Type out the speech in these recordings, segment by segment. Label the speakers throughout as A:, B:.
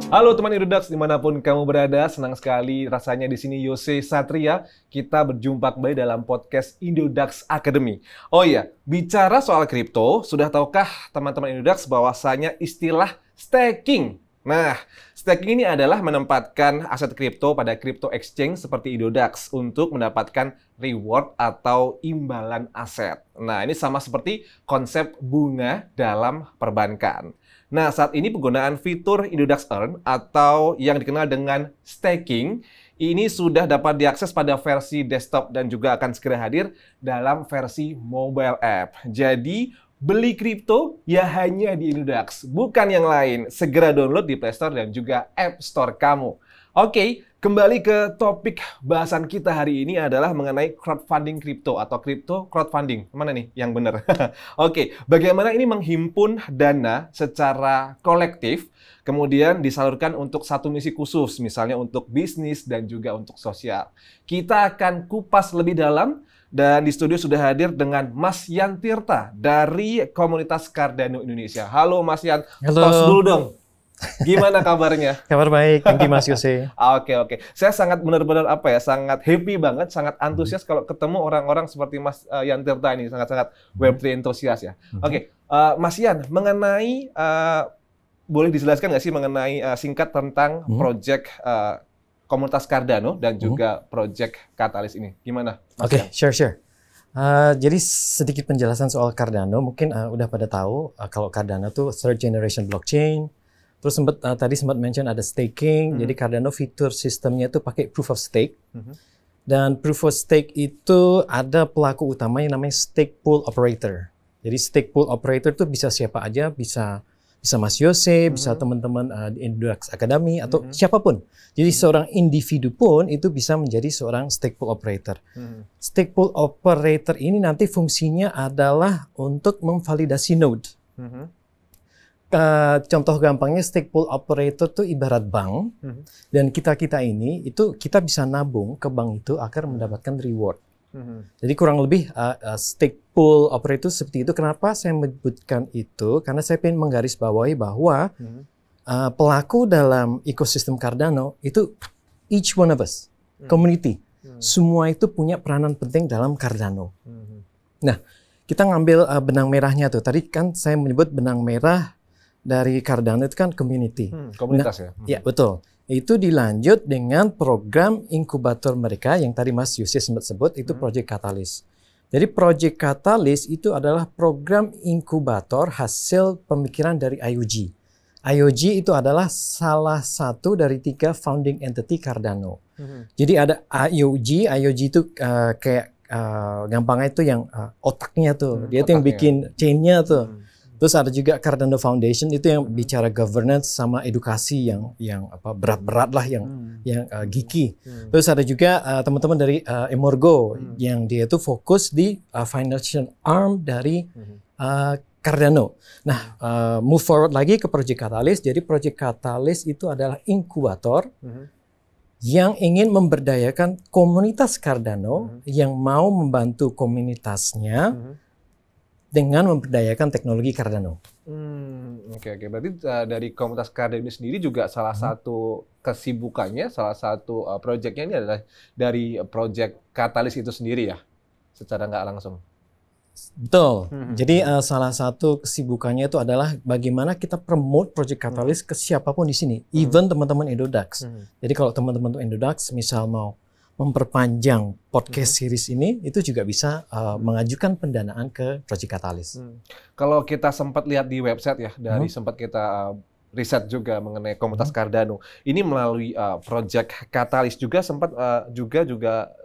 A: Halo teman Indodax, dimanapun kamu berada, senang sekali rasanya di sini Yose Satria. Kita berjumpa kembali dalam podcast Indodax Academy. Oh iya, bicara soal kripto, sudah tahukah teman-teman Indodax bahwasanya istilah staking? Nah, staking ini adalah menempatkan aset kripto pada crypto exchange seperti Indodax untuk mendapatkan reward atau imbalan aset. Nah, ini sama seperti konsep bunga dalam perbankan. Nah, saat ini penggunaan fitur Indodax Earn atau yang dikenal dengan staking ini sudah dapat diakses pada versi desktop dan juga akan segera hadir dalam versi mobile app. Jadi, beli kripto ya hanya di Indodax, bukan yang lain. Segera download di Play Store dan juga App Store kamu. Oke, kembali ke topik bahasan kita hari ini adalah mengenai crowdfunding kripto atau kripto crowdfunding. Mana nih yang benar? Oke, bagaimana ini menghimpun dana secara kolektif, kemudian disalurkan untuk satu misi khusus, misalnya untuk bisnis dan juga untuk sosial. Kita akan kupas lebih dalam. Dan di studio sudah hadir dengan Mas Yan Tirta dari komunitas Cardano Indonesia. Halo Mas Yan,
B: Halo.
A: tos dulu dong. Gimana kabarnya?
B: Kabar baik, thank you Mas Yose.
A: Oke. Saya sangat benar-benar sangat happy banget, sangat antusias kalau ketemu orang-orang seperti Mas Yan Tirta ini, sangat-sangat Web3 entusias ya. Oke, Mas Yan, mengenai boleh dijelaskan nggak sih mengenai singkat tentang project komunitas Cardano dan juga project Catalyst ini. Gimana?
B: Oke, sure. Jadi sedikit penjelasan soal Cardano. Mungkin udah pada tahu kalau Cardano tuh third generation blockchain. Terus tadi sempat mention ada staking. Jadi Cardano fitur sistemnya itu pakai proof of stake. Dan proof of stake itu ada pelaku utama yang namanya stake pool operator. Jadi stake pool operator itu bisa siapa aja, bisa Mas Yose, bisa teman-teman di Indodax Academy atau siapapun. Jadi seorang individu pun itu bisa menjadi seorang stake pool operator. Stake pool operator ini nanti fungsinya adalah untuk memvalidasi node. Contoh gampangnya stake pool operator itu ibarat bank dan kita ini itu kita bisa nabung ke bank itu agar mendapatkan reward. Jadi kurang lebih stake pool operator seperti itu. Kenapa saya menyebutkan itu? Karena saya ingin menggarisbawahi bahwa pelaku dalam ekosistem Cardano itu each one of us, community, semua itu punya peranan penting dalam Cardano. Nah, kita ngambil benang merahnya tuh. Tadi kan saya menyebut benang merah dari Cardano itu kan community.
A: Komunitas ya?
B: Ya, betul. Itu dilanjut dengan program inkubator mereka yang tadi Mas Yose sempat sebut, itu Project Catalyst. Jadi Project Catalyst itu adalah program inkubator hasil pemikiran dari IOG. IOG itu adalah salah satu dari 3 founding entity Cardano. Jadi ada IOG itu kayak gampangnya itu yang otaknya tuh. Dia tuh yang bikin chain-nya tuh. Terus ada juga Cardano Foundation itu yang bicara governance sama edukasi yang berat-berat lah, yang geeky. Terus ada juga teman-teman dari Emorgo yang dia itu fokus di financial arm dari Cardano. Nah, move forward lagi ke Project Catalyst. Jadi Project Catalyst itu adalah inkubator yang ingin memberdayakan komunitas Cardano yang mau membantu komunitasnya dengan memberdayakan teknologi Cardano.
A: Oke. Berarti dari komunitas Cardano ini sendiri juga salah satu kesibukannya, salah satu proyeknya ini adalah dari project Catalyst itu sendiri ya, secara nggak langsung.
B: Betul. Jadi salah satu kesibukannya itu adalah bagaimana kita promote Project Catalyst ke siapapun di sini, even teman-teman Indodax. Jadi kalau teman-teman Indodax misal mau memperpanjang podcast series ini, itu juga bisa mengajukan pendanaan ke Project Catalyst.
A: Kalau kita sempat lihat di website ya, dari sempat kita riset juga mengenai komunitas Cardano, ini melalui Project Catalyst juga sempat juga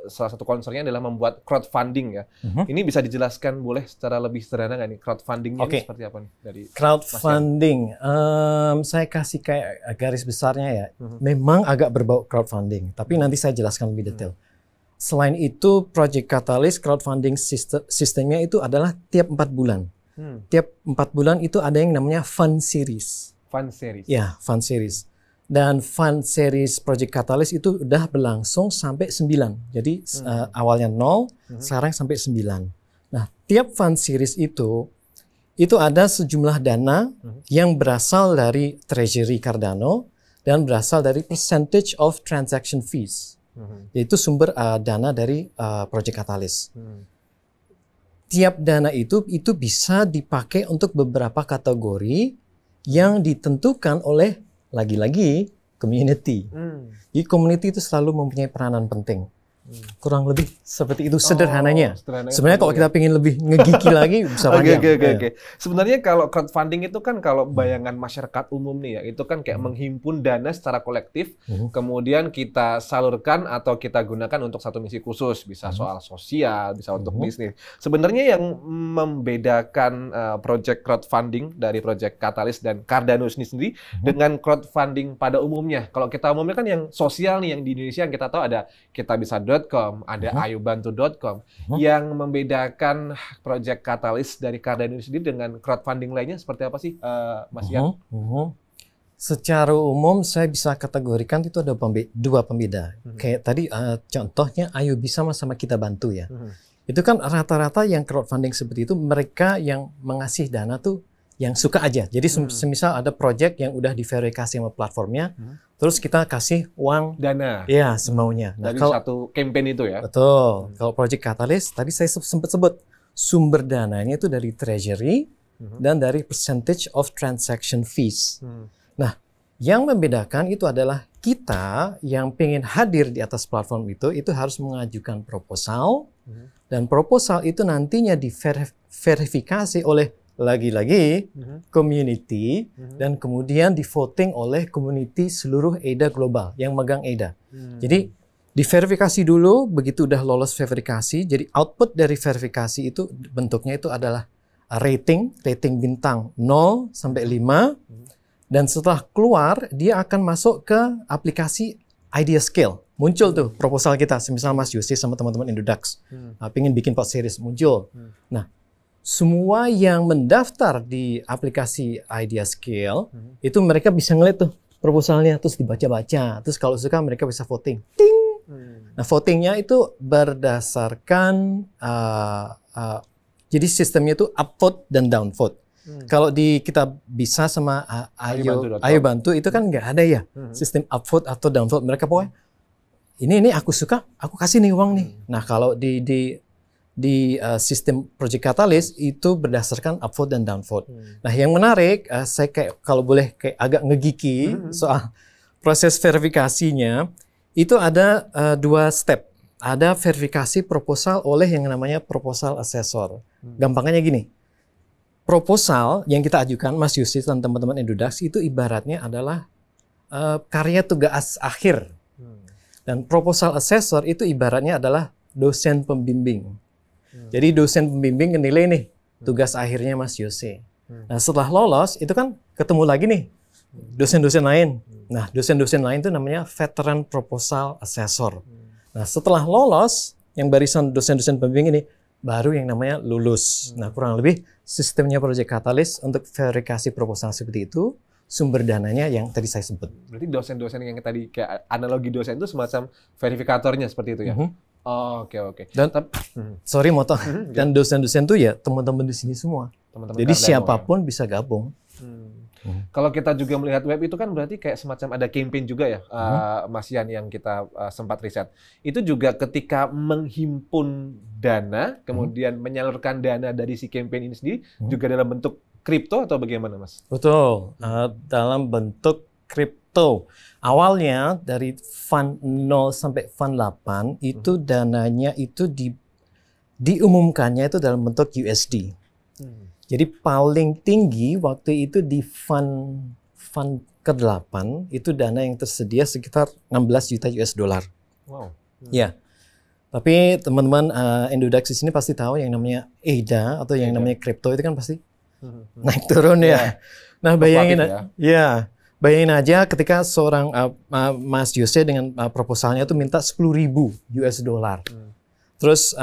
A: salah satu concernnya adalah membuat crowdfunding ya. Ini bisa dijelaskan boleh secara lebih sederhana nggak nih crowdfundingnya ini seperti apa nih dari
B: crowdfunding? Saya kasih kayak garis besarnya ya. Memang agak berbau crowdfunding, tapi nanti saya jelaskan lebih detail. Selain itu, Project Catalyst crowdfunding sistemnya itu adalah tiap 4 bulan. Tiap 4 bulan itu ada yang namanya fund series.
A: Fund series.
B: Ya, fund series. Dan fund series Project Catalyst itu udah berlangsung sampai 9. Jadi awalnya 0, sekarang sampai 9. Nah, tiap fund series itu ada sejumlah dana yang berasal dari Treasury Cardano dan berasal dari percentage of transaction fees. Yaitu sumber dana dari Project Catalyst. Tiap dana itu bisa dipakai untuk beberapa kategori yang ditentukan oleh lagi-lagi community. Jadi community itu selalu mempunyai peranan penting. Kurang lebih seperti itu sederhananya. Sebenarnya kalau kita pengen lebih ngegiki lagi bisa panjang.
A: Oke. Sebenarnya kalau crowdfunding itu kan kalau bayangan masyarakat umum nih ya, itu kan kayak menghimpun dana secara kolektif, kemudian kita salurkan atau kita gunakan untuk satu misi khusus, bisa soal sosial, bisa untuk bisnis. Sebenarnya yang membedakan project crowdfunding dari project Catalyst dan Cardano ini sendiri dengan crowdfunding pada umumnya. Kalau kita umumnya kan yang sosial nih, yang di Indonesia yang kita tahu ada kitabisa.com, ada ayobantu.com. Yang membedakan Project Catalyst dari Cardano sendiri dengan crowdfunding lainnya seperti apa sih, Mas Yan?
B: Secara umum saya bisa kategorikan itu ada dua pembeda. Kayak tadi contohnya Ayo Bisa sama Kita Bantu ya. Itu kan rata-rata yang crowdfunding seperti itu mereka yang mengasih dana tuh yang suka aja. Jadi semisal ada project yang udah diverifikasi sama platformnya, terus kita kasih uang
A: dana.
B: Ya, semaunya.
A: Dari satu campaign itu ya.
B: Betul. Kalau Project Catalyst tadi saya sempat sebut sumber dananya itu dari treasury dan dari percentage of transaction fees. Nah, yang membedakan itu adalah kita yang pengen hadir di atas platform itu harus mengajukan proposal dan proposal itu nantinya diverifikasi oleh lagi-lagi community dan kemudian di voting oleh community seluruh EIDA global yang megang EIDA. Jadi diverifikasi dulu, begitu udah lolos verifikasi, jadi output dari verifikasi itu bentuknya itu adalah rating bintang 0 sampai 5 dan setelah keluar dia akan masuk ke aplikasi Idea Scale. Muncul tuh proposal kita, semisal Mas Yose sama teman-teman Indodax pengen bikin pod series, muncul. Nah, semua yang mendaftar di aplikasi Idea Scale itu mereka bisa ngeliat tuh proposalnya, terus dibaca-baca, terus kalau suka mereka bisa voting. Ting! Nah, votingnya itu berdasarkan jadi sistemnya itu upvote dan downvote. Kalau di kita bisa sama Ayo Bantu itu kan nggak ada ya sistem upvote atau downvote. Mereka pokoknya ini aku suka, aku kasih nih uang nih. Nah, kalau di sistem Project Catalyst itu berdasarkan upvote dan downvote. Nah, yang menarik, saya kayak kalau boleh kayak agak ngegiki soal proses verifikasinya, itu ada dua step. Ada verifikasi proposal oleh yang namanya proposal assessor. Gampangnya gini, proposal yang kita ajukan, Mas Yusis dan teman-teman Indodax itu ibaratnya adalah karya tugas akhir. Dan proposal assessor itu ibaratnya adalah dosen pembimbing. Jadi dosen pembimbing nilai nih tugas akhirnya Mas Yose. Nah, setelah lolos itu kan ketemu lagi nih dosen-dosen lain. Nah, dosen-dosen lain itu namanya veteran proposal assessor. Nah, setelah lolos yang barisan dosen-dosen pembimbing ini baru yang namanya lulus. Nah, kurang lebih sistemnya Project Catalyst untuk verifikasi proposal seperti itu, sumber dananya yang tadi saya sebut.
A: Berarti dosen-dosen yang tadi kayak analogi dosen itu semacam verifikatornya seperti itu ya? Oke.
B: Dan sorry motong. Dan dosen-dosen tuh ya teman-teman di sini semua. Jadi siapapun bisa gabung.
A: Kalau kita juga melihat web itu kan berarti kayak semacam ada campaign juga ya, Mas Yan, yang kita sempat riset. Itu juga ketika menghimpun dana, kemudian menyalurkan dana dari si campaign ini sendiri, juga dalam bentuk kripto atau bagaimana, Mas?
B: Betul, dalam bentuk kripto. Awalnya dari fund 0 sampai fund 8 itu dananya itu diumumkannya itu dalam bentuk USD. Jadi paling tinggi waktu itu di fund ke-8 itu dana yang tersedia sekitar 16 juta US dollar.
A: Wow.
B: Ya. Tapi teman-teman Indodax di sini pasti tahu yang namanya EIDA atau yang namanya kripto itu kan pasti naik turun ya. Nah, bayangin aja ketika seorang Mas Yose dengan proposalnya itu minta 10.000 US dollar. Terus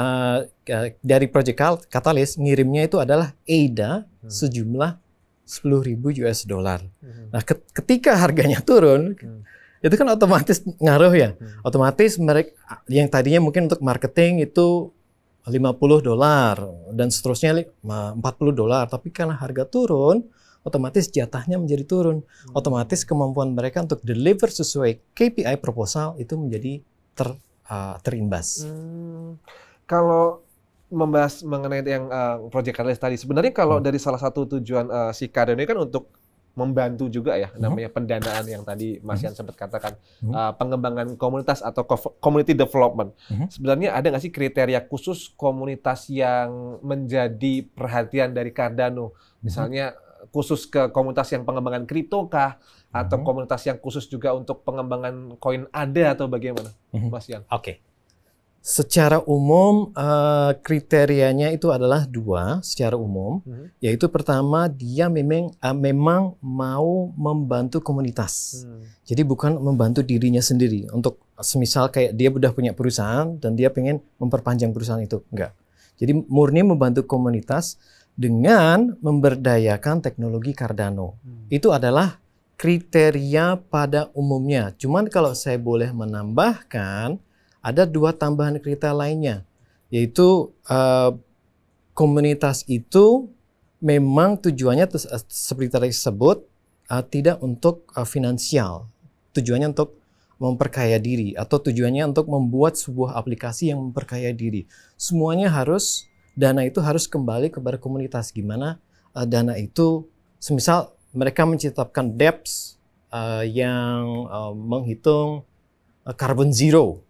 B: dari Project Catalyst ngirimnya itu adalah EIDA sejumlah 10.000 US dollar. Nah, ketika harganya turun, itu kan otomatis ngaruh ya. Otomatis mereka yang tadinya mungkin untuk marketing itu $50 dan seterusnya $40, tapi karena harga turun, otomatis jatahnya menjadi turun. Otomatis kemampuan mereka untuk deliver sesuai KPI proposal itu menjadi terimbas.
A: Kalau membahas mengenai yang Project Catalyst tadi, sebenarnya kalau dari salah satu tujuan si Cardano ini kan untuk membantu juga ya, namanya pendanaan yang tadi Mas Yan sempat katakan, pengembangan komunitas atau community development. Sebenarnya ada nggak sih kriteria khusus komunitas yang menjadi perhatian dari Cardano? Misalnya khusus ke komunitas yang pengembangan kripto kah? Atau komunitas yang khusus juga untuk pengembangan koin ada atau bagaimana, Mas Yan?
B: Oke. Secara umum kriterianya itu adalah dua secara umum, yaitu pertama dia memang mau membantu komunitas. Jadi bukan membantu dirinya sendiri. Untuk semisal kayak dia udah punya perusahaan dan dia pengen memperpanjang perusahaan itu, enggak. Jadi murni membantu komunitas dengan memberdayakan teknologi Cardano. Itu adalah kriteria pada umumnya. Cuman kalau saya boleh menambahkan, ada dua tambahan kriteria lainnya, yaitu komunitas itu memang tujuannya seperti tadi disebut tidak untuk finansial, tujuannya untuk memperkaya diri atau tujuannya untuk membuat sebuah aplikasi yang memperkaya diri. Semuanya dana itu harus kembali kepada komunitas. Gimana dana itu, semisal mereka menciptakan dApps yang menghitung carbon zero.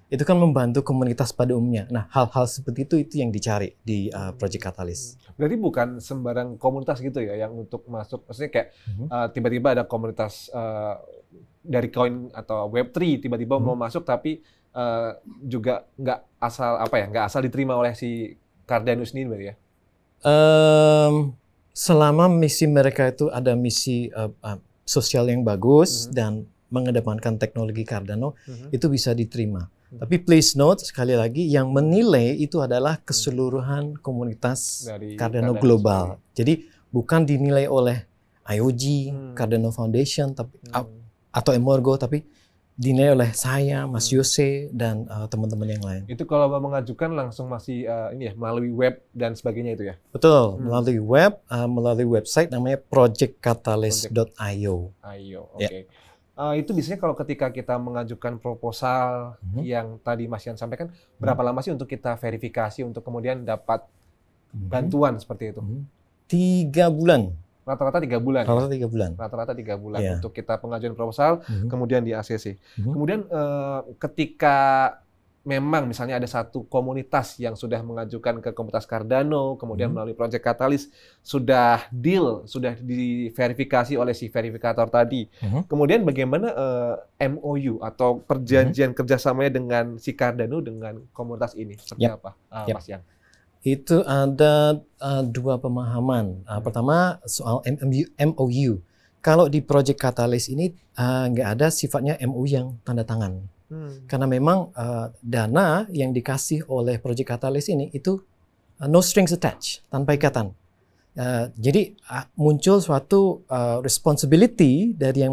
B: Itu kan membantu komunitas pada umumnya. Nah, hal-hal seperti itu yang dicari di Project Catalyst.
A: Berarti bukan sembarang komunitas gitu ya yang untuk masuk. Maksudnya kayak tiba-tiba ada komunitas dari koin atau Web3 tiba-tiba mau masuk, tapi juga nggak asal diterima oleh si Cardano sendiri berarti ya?
B: Selama misi mereka itu ada misi sosial yang bagus dan mengedepankan teknologi Cardano, itu bisa diterima. Tapi please note, sekali lagi, yang menilai itu adalah keseluruhan komunitas dari Cardano global. Jadi bukan dinilai oleh IOG, Cardano Foundation, atau Emorgo, tapi dinilai oleh saya, Mas Yose, dan teman-teman yang lain.
A: Itu kalau mau mengajukan langsung masih melalui web dan sebagainya itu ya?
B: Betul, melalui web, melalui website namanya projectcatalyst.io.
A: Oke. Itu biasanya kalau ketika kita mengajukan proposal yang tadi Mas Yan sampaikan, berapa lama sih untuk kita verifikasi untuk kemudian dapat bantuan seperti itu?
B: 3 bulan.
A: Rata-rata 3 bulan.
B: Rata-rata 3 bulan.
A: Rata-rata 3 bulan untuk kita pengajuan proposal, kemudian di ACC. Kemudian ketika memang misalnya ada satu komunitas yang sudah mengajukan ke komunitas Cardano, kemudian melalui Project Catalyst sudah diverifikasi oleh si verifikator tadi. Kemudian bagaimana MOU atau perjanjian kerjasamanya dengan si Cardano dengan komunitas ini? Seperti apa, Mas Yan?
B: Itu ada dua pemahaman. Pertama soal MOU. Kalau di Project Catalyst ini nggak ada sifatnya MOU yang tanda tangan. Karena memang dana yang dikasih oleh Project Catalyst ini itu no strings attached, tanpa ikatan. Jadi muncul suatu responsibility dari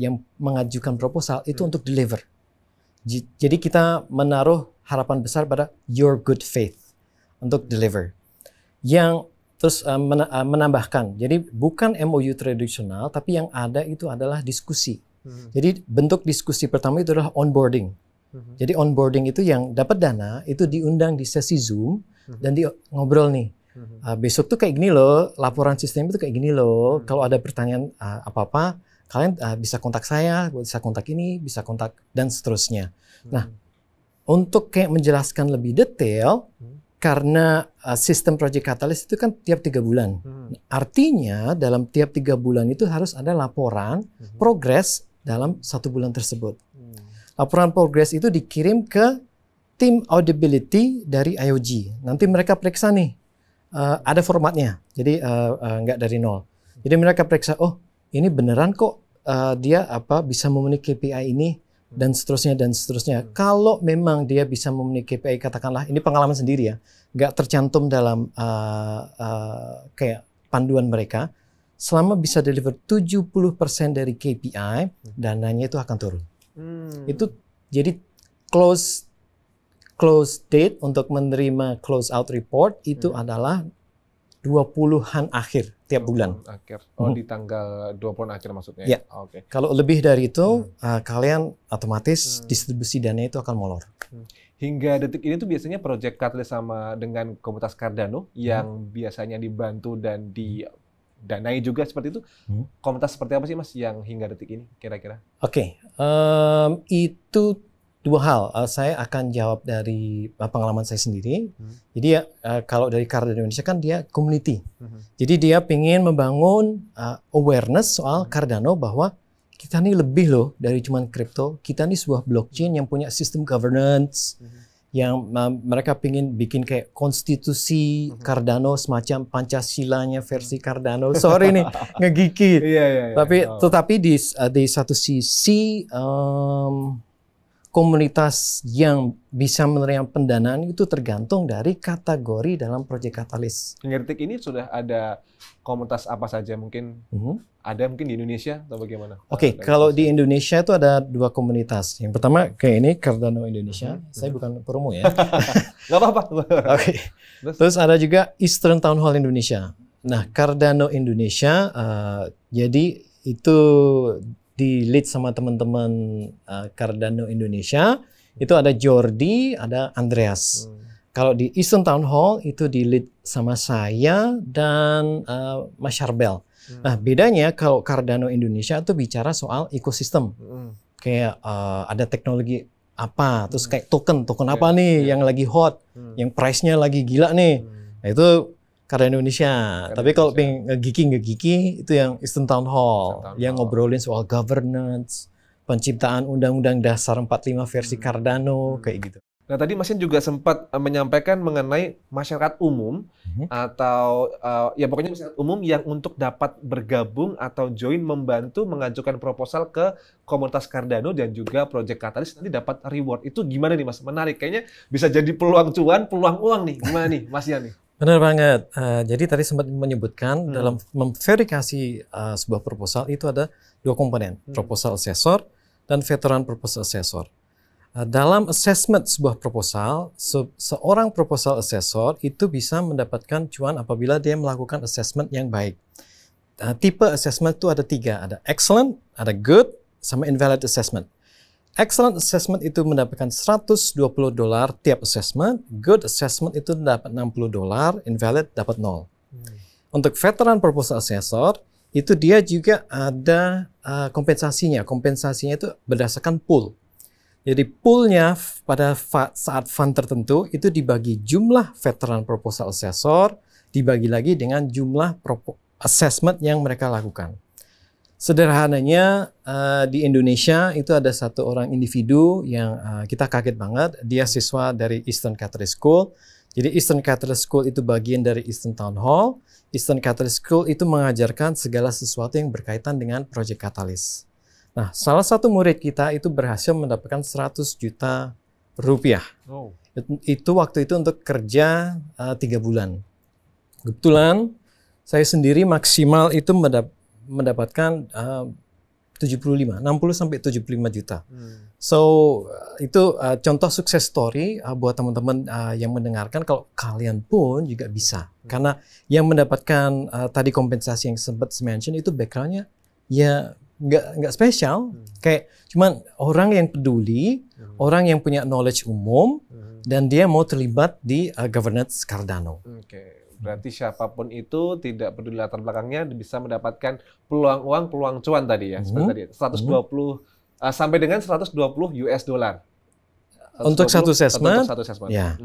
B: yang mengajukan proposal itu untuk deliver. Jadi kita menaruh harapan besar pada your good faith untuk deliver. Yang terus menambahkan, jadi bukan MOU tradisional, tapi yang ada itu adalah diskusi. Jadi bentuk diskusi pertama itu adalah onboarding. Jadi onboarding itu yang dapat dana itu diundang di sesi Zoom dan di ngobrol nih. Besok tuh kayak gini loh, laporan sistem itu kayak gini loh. Kalau ada pertanyaan apa-apa, kalian bisa kontak saya, bisa kontak ini, bisa kontak dan seterusnya. Nah, untuk kayak menjelaskan lebih detail, karena sistem Project Catalyst itu kan tiap 3 bulan. Artinya dalam tiap 3 bulan itu harus ada laporan progres dalam 1 bulan tersebut. Laporan progres itu dikirim ke tim auditability dari IOG. Nanti mereka periksa nih, ada formatnya. Jadi nggak dari nol. Jadi mereka periksa, oh ini beneran kok dia bisa memenuhi KPI ini dan seterusnya dan seterusnya. Kalau memang dia bisa memenuhi KPI, katakanlah ini pengalaman sendiri ya, nggak tercantum dalam kayak panduan mereka. Selama bisa deliver 70% dari KPI, dananya itu akan turun. Itu jadi close date untuk menerima close out report itu adalah 20-an akhir tiap bulan.
A: Akhir. Di tanggal 20-an akhir maksudnya.
B: Ya.
A: Oke.
B: Kalau lebih dari itu, kalian otomatis distribusi dana itu akan molor.
A: Hingga detik ini tuh biasanya Project Catalyst sama dengan komunitas Cardano yang biasanya dibantu dan didanai juga seperti itu. Komunitas seperti apa sih Mas yang hingga detik ini kira-kira?
B: Oke, itu dua hal. Saya akan jawab dari pengalaman saya sendiri. Jadi ya kalau dari Cardano Indonesia kan dia community. Jadi dia ingin membangun awareness soal Cardano bahwa kita ini lebih loh dari cuman kripto. Kita ini sebuah blockchain yang punya sistem governance, yang mereka ingin bikin kayak konstitusi Cardano semacam Pancasilanya versi Cardano. Sorry nih ngegigit. Tetapi di satu sisi komunitas yang bisa menerima pendanaan itu tergantung dari kategori dalam Project Catalyst.
A: Hingga detik ini sudah ada komunitas apa saja mungkin? Ada mungkin di Indonesia atau bagaimana?
B: Oke, kalau di Indonesia itu ada dua komunitas. Yang pertama kayak ini Cardano Indonesia. Saya bukan promo ya.
A: Nggak apa-apa.
B: Oke. Terus ada juga Eastern Town Hall Indonesia. Nah, Cardano Indonesia jadi itu di lead sama teman-teman Cardano Indonesia, itu ada Jordi, ada Andreas. Kalau di Eastern Town Hall itu di lead sama saya dan Mas Charbel. Nah bedanya kalau Cardano Indonesia itu bicara soal ekosistem. Kayak ada teknologi apa, terus kayak token apa nih yang lagi hot, yang price-nya lagi gila nih. Nah itu Cardano Indonesia. Tapi kalau pengen ngegiki itu yang Eastern Town Hall, yang ngobrolin soal governance, penciptaan Undang-Undang Dasar 45 versi Cardano, kayak gitu.
A: Nah tadi Mas Yan juga sempat menyampaikan mengenai masyarakat umum atau ya pokoknya masyarakat umum yang untuk dapat bergabung atau join membantu mengajukan proposal ke komunitas Cardano dan juga Project Catalyst nanti dapat reward. Itu gimana nih Mas? Menarik. Kayaknya bisa jadi peluang cuan, peluang uang nih. Gimana nih Mas Yan nih?
B: Benar banget. Jadi tadi sempat menyebutkan dalam memverifikasi sebuah proposal itu ada dua komponen, proposal assessor dan veteran proposal assessor. Dalam assessment sebuah proposal, seorang proposal assessor itu bisa mendapatkan cuan apabila dia melakukan assessment yang baik. Tipe assessment itu ada 3, ada excellent, ada good, sama invalid assessment. Excellent assessment itu mendapatkan $120 tiap assessment, good assessment itu dapat $60, invalid dapat 0. Untuk veteran proposal assessor, itu dia juga ada kompensasinya. Kompensasinya itu berdasarkan pool. Jadi poolnya pada saat fund tertentu itu dibagi jumlah veteran proposal assessor, dibagi lagi dengan jumlah assessment yang mereka lakukan. Sederhananya di Indonesia itu ada satu orang individu yang kita kaget banget. Dia siswa dari Eastern Catalyst School. Jadi Eastern Catalyst School itu bagian dari Eastern Town Hall. Eastern Catalyst School itu mengajarkan segala sesuatu yang berkaitan dengan Project Catalyst. Nah, salah satu murid kita itu berhasil mendapatkan 100 juta rupiah. Itu waktu itu untuk kerja 3 bulan. Kebetulan saya sendiri maksimal itu mendapatkan 60 sampai 75 juta. So itu contoh sukses story buat teman-teman yang mendengarkan kalau kalian pun juga bisa. Karena yang mendapatkan tadi kompensasi yang sempat mention itu backgroundnya ya nggak spesial. Kayak cuman orang yang peduli, orang yang punya knowledge umum, dan dia mau terlibat di governance Cardano.
A: Berarti siapapun itu tidak peduli latar belakangnya bisa mendapatkan peluang uang, peluang cuan tadi ya. Seperti tadi 120 sampai dengan 120 US dollar.
B: Untuk satu assessment.
A: Ya.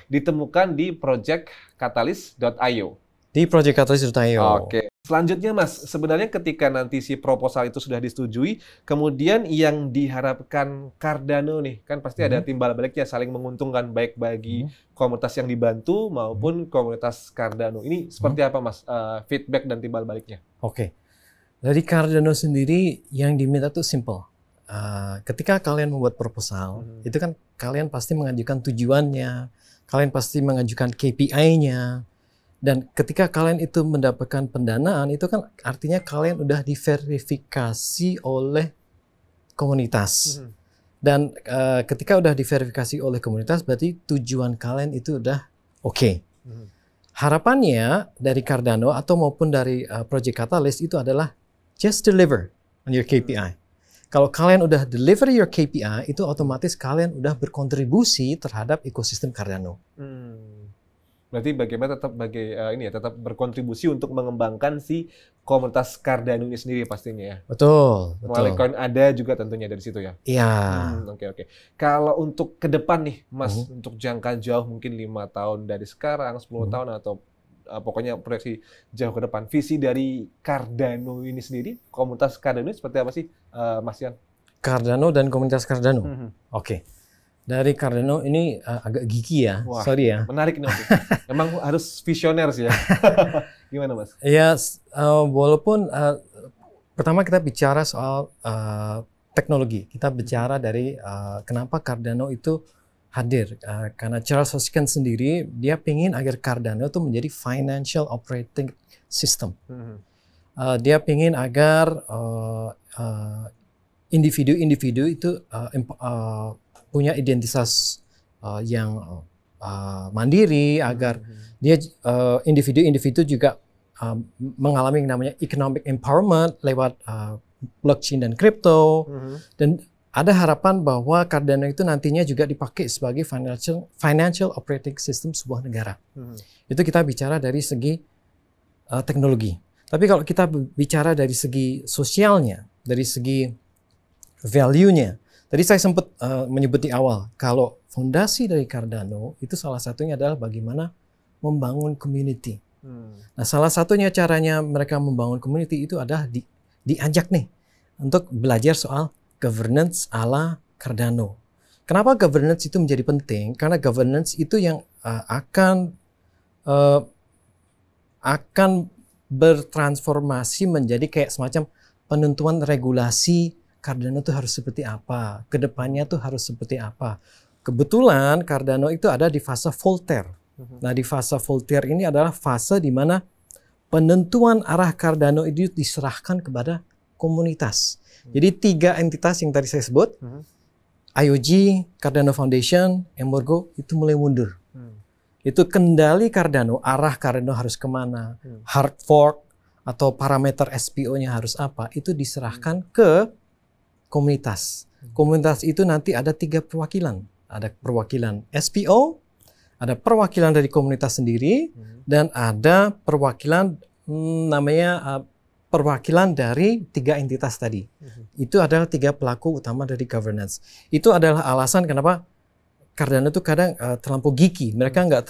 A: Ditemukan di projectcatalyst.io.
B: Di projectcatalyst.io.
A: Oke. Selanjutnya Mas, sebenarnya ketika nanti si proposal itu sudah disetujui, kemudian yang diharapkan Cardano nih, kan pasti ada timbal baliknya saling menguntungkan baik bagi komunitas yang dibantu maupun komunitas Cardano. Ini seperti apa Mas feedback dan timbal baliknya?
B: Oke. Dari Cardano sendiri yang diminta tuh simple. Ketika kalian membuat proposal, itu kan kalian pasti mengajukan tujuannya, kalian pasti mengajukan KPI-nya. Dan ketika kalian itu mendapatkan pendanaan, itu kan artinya kalian udah diverifikasi oleh komunitas. Dan ketika udah diverifikasi oleh komunitas, berarti tujuan kalian itu udah oke. harapannya dari Cardano atau maupun dari Project Catalyst itu adalah just deliver on your KPI. Kalau kalian udah deliver your KPI, itu otomatis kalian udah berkontribusi terhadap ekosistem Cardano.
A: Berarti bagaimana tetap berkontribusi untuk mengembangkan si komunitas Cardano ini sendiri pastinya ya.
B: Betul.
A: Melalui koin ada juga tentunya dari situ ya.
B: Iya.
A: Oke. Kalau untuk ke depan nih, Mas, untuk jangka jauh mungkin 5 tahun dari sekarang, 10 tahun atau pokoknya proyeksi jauh ke depan, visi dari Cardano ini sendiri, komunitas Cardano ini seperti apa sih, Mas Yan?
B: Cardano dan komunitas Cardano. Oke. Dari Cardano ini agak geeky ya.
A: Wah,
B: sorry ya.
A: Menarik nih. Emang harus visioner sih ya. Gimana, Mas?
B: Ya, walaupun pertama kita bicara soal teknologi. Kita bicara dari kenapa Cardano itu hadir. Karena Charles Hoskinson sendiri, dia ingin agar Cardano itu menjadi financial operating system. Dia ingin agar individu-individu itu punya identitas yang mandiri, agar dia individu-individu juga mengalami yang namanya economic empowerment lewat blockchain dan crypto. Dan ada harapan bahwa Cardano itu nantinya juga dipakai sebagai financial operating system sebuah negara. Itu kita bicara dari segi teknologi. Tapi kalau kita bicara dari segi sosialnya, dari segi value-nya, tadi saya sempat menyebut di awal, kalau fondasi dari Cardano itu salah satunya adalah bagaimana membangun community. Nah, salah satunya caranya mereka membangun community itu adalah diajak nih untuk belajar soal governance ala Cardano. Kenapa governance itu menjadi penting? Karena governance itu yang akan bertransformasi menjadi kayak semacam penentuan regulasi Cardano itu harus seperti apa, kedepannya tuh harus seperti apa. Kebetulan Cardano itu ada di fase Voltaire. Nah, di fase Voltaire ini adalah fase di mana penentuan arah Cardano itu diserahkan kepada komunitas. Jadi 3 entitas yang tadi saya sebut, IOG, Cardano Foundation, Embargo, itu mulai mundur. Itu kendali Cardano, arah Cardano harus kemana, hard fork atau parameter SPO-nya harus apa, itu diserahkan ke komunitas. Komunitas itu nanti ada 3 perwakilan. Ada perwakilan SPO, ada perwakilan dari komunitas sendiri, dan ada perwakilan perwakilan dari 3 entitas tadi. Itu adalah 3 pelaku utama dari governance. Itu adalah alasan kenapa Cardano itu kadang terlampau geeky. Mereka nggak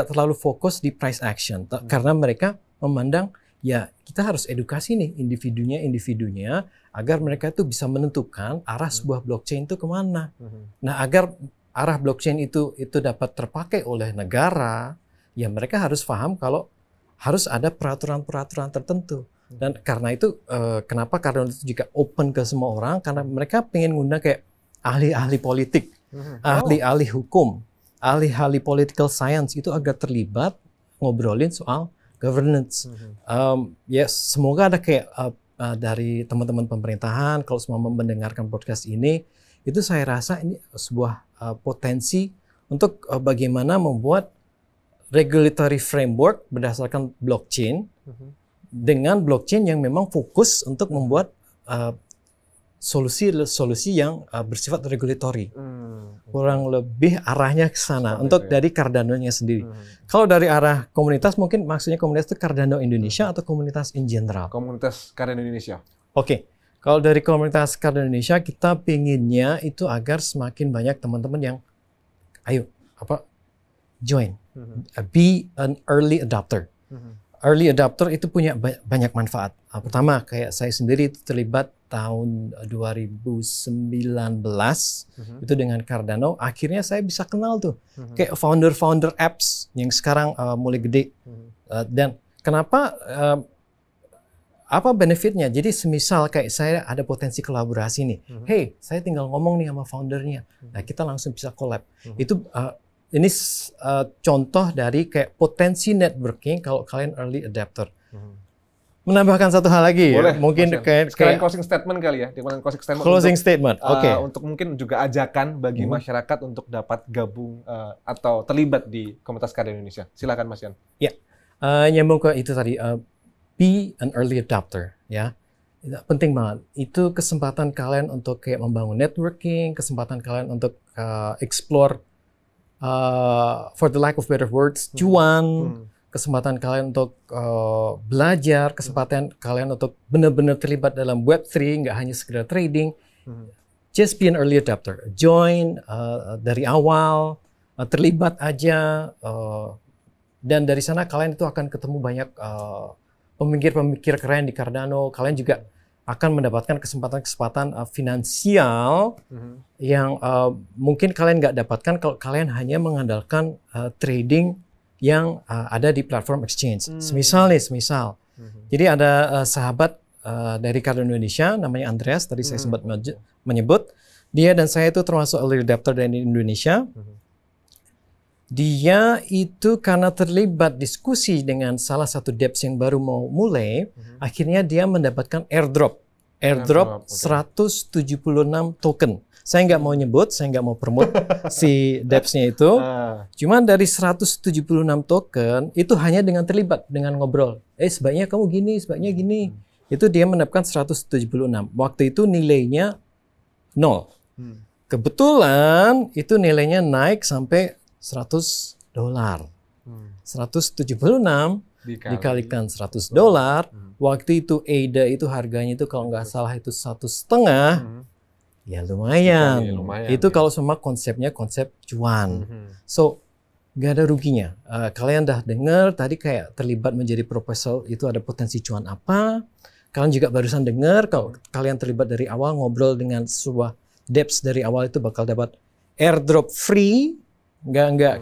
B: terlalu fokus di price action, karena mereka memandang ya kita harus edukasi nih individunya agar mereka itu bisa menentukan arah sebuah blockchain itu kemana. Nah, agar arah blockchain itu dapat terpakai oleh negara, ya mereka harus paham kalau harus ada peraturan-peraturan tertentu. Dan karena itu kenapa Cardano itu juga open ke semua orang, karena mereka pengen ngundang kayak ahli-ahli politik, ahli-ahli hukum, ahli-ahli political science itu agak terlibat ngobrolin soal governance. Ya, semoga ada kayak dari teman-teman pemerintahan, kalau semua mendengarkan podcast ini, itu saya rasa ini sebuah potensi untuk bagaimana membuat regulatory framework berdasarkan blockchain, dengan blockchain yang memang fokus untuk membuat solusi yang bersifat regulatory. Kurang lebih arahnya ke sana untuk dari Cardano-nya sendiri. Kalau dari arah komunitas, mungkin maksudnya komunitas itu Cardano Indonesia atau komunitas in general?
A: Komunitas Cardano Indonesia.
B: Oke. Kalau dari komunitas Cardano Indonesia, kita pinginnya itu agar semakin banyak teman-teman yang join. Be an early adopter. Early adopter itu punya banyak manfaat. Pertama, kayak saya sendiri itu terlibat tahun 2019 itu dengan Cardano. Akhirnya saya bisa kenal tuh kayak founder apps yang sekarang mulai gede. Dan kenapa? Apa benefitnya? Jadi semisal kayak saya ada potensi kolaborasi nih. Hey, saya tinggal ngomong nih sama foundernya. Nah, kita langsung bisa collab. Itu ini contoh dari kayak potensi networking kalau kalian early adapter. menambahkan satu hal lagi.
A: Boleh,
B: ya. Mungkin
A: sekalian closing statement kali ya. Closing statement.
B: Closing statement. Oke.
A: Untuk mungkin juga ajakan bagi masyarakat untuk dapat gabung atau terlibat di komunitas Cardano Indonesia. Silakan Mas Yan.
B: Ya. Nyambung ke itu tadi, be an early adopter, ya. Penting banget. Itu kesempatan kalian untuk kayak membangun networking, kesempatan kalian untuk explore, for the lack of better words, cuan, kesempatan kalian untuk belajar, kesempatan kalian untuk benar-benar terlibat dalam Web3, nggak hanya sekedar trading. Just be an early adopter. Join dari awal, terlibat aja, dan dari sana kalian itu akan ketemu banyak pemikir-pemikir keren di Cardano. Kalian juga akan mendapatkan kesempatan-kesempatan finansial yang mungkin kalian nggak dapatkan kalau kalian hanya mengandalkan trading yang ada di platform exchange. Semisal. Jadi ada sahabat dari Cardano Indonesia, namanya Andreas, tadi saya sempat menyebut. Dia dan saya itu termasuk early adopter dari Indonesia. Dia itu karena terlibat diskusi dengan salah satu DEPs yang baru mau mulai, akhirnya dia mendapatkan airdrop 176 token. Saya nggak mau nyebut, saya nggak mau promote si DEPs-nya itu. Cuman dari 176 token, itu hanya dengan terlibat, dengan ngobrol. Sebaiknya kamu gini, sebaiknya gini. Itu dia mendapatkan 176. Waktu itu nilainya 0. Kebetulan itu nilainya naik sampai $100. 176 dikalikan $100. Waktu itu ADA itu harganya itu kalau nggak salah itu 1,5. Ya lumayan. Itu kalau semua konsepnya konsep cuan. So nggak ada ruginya. Kalian udah dengar tadi kayak terlibat menjadi proposal itu ada potensi cuan apa. Kalian juga barusan dengar kalau kalian terlibat dari awal ngobrol dengan sebuah DEPs dari awal itu bakal dapat airdrop free.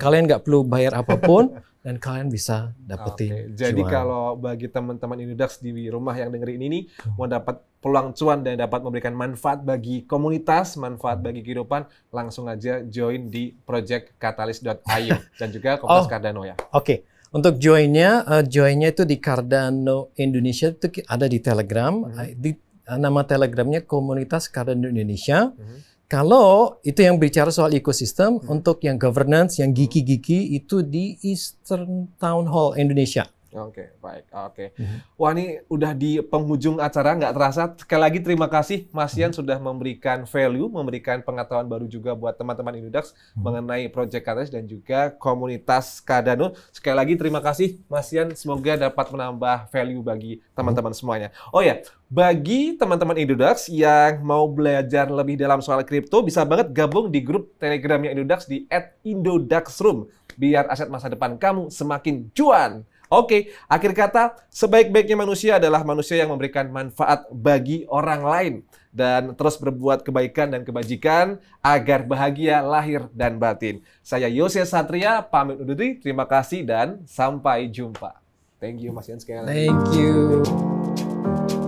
B: Kalian nggak perlu bayar apapun dan kalian bisa dapetin
A: Jadi
B: cuan.
A: kalau bagi teman-teman Indodax di rumah yang dengerin ini mau dapat peluang cuan dan dapat memberikan manfaat bagi komunitas, manfaat bagi kehidupan, langsung aja join di project catalyst.io dan juga komunitas Cardano ya.
B: Oke. Untuk joinnya itu di Cardano Indonesia itu ada di Telegram. Nama Telegramnya Komunitas Cardano Indonesia. Kalau itu yang bicara soal ekosistem, untuk yang governance, yang geeky itu di Eastern Town Hall Indonesia.
A: Oke, baik. Oke. Wah, ini udah di penghujung acara, nggak terasa. Sekali lagi terima kasih Mas Yan sudah memberikan value, memberikan pengetahuan baru juga buat teman-teman Indodax mengenai Project Catalyst dan juga komunitas Cardano. Sekali lagi terima kasih Mas Yan, semoga dapat menambah value bagi teman-teman semuanya. Oh ya, bagi teman-teman Indodax yang mau belajar lebih dalam soal kripto, bisa banget gabung di grup Telegramnya Indodax di @indodaxroom, biar aset masa depan kamu semakin cuan. Oke, akhir kata, sebaik-baiknya manusia adalah manusia yang memberikan manfaat bagi orang lain dan terus berbuat kebaikan dan kebajikan agar bahagia lahir dan batin. Saya Yose Satria, pamit undur diri, terima kasih dan sampai jumpa. Thank you Mas Yan sekali lagi.
B: Thank you.